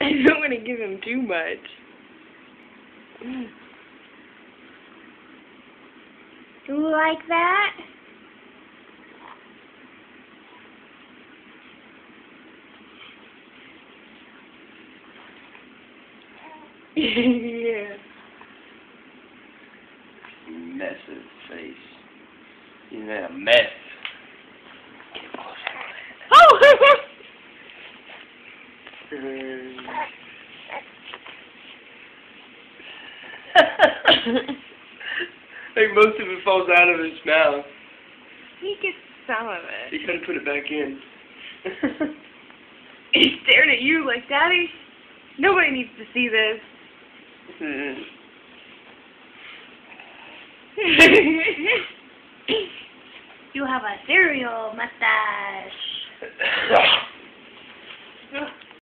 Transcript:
I don't want to give him too much. You like that? Yeah. Mess of his face. He's made a mess. Oh! Like most of it falls out of his mouth. He gets some of it. You gotta put it back in. He stared at you like, Daddy, nobody needs to see this. You have a cereal mustache.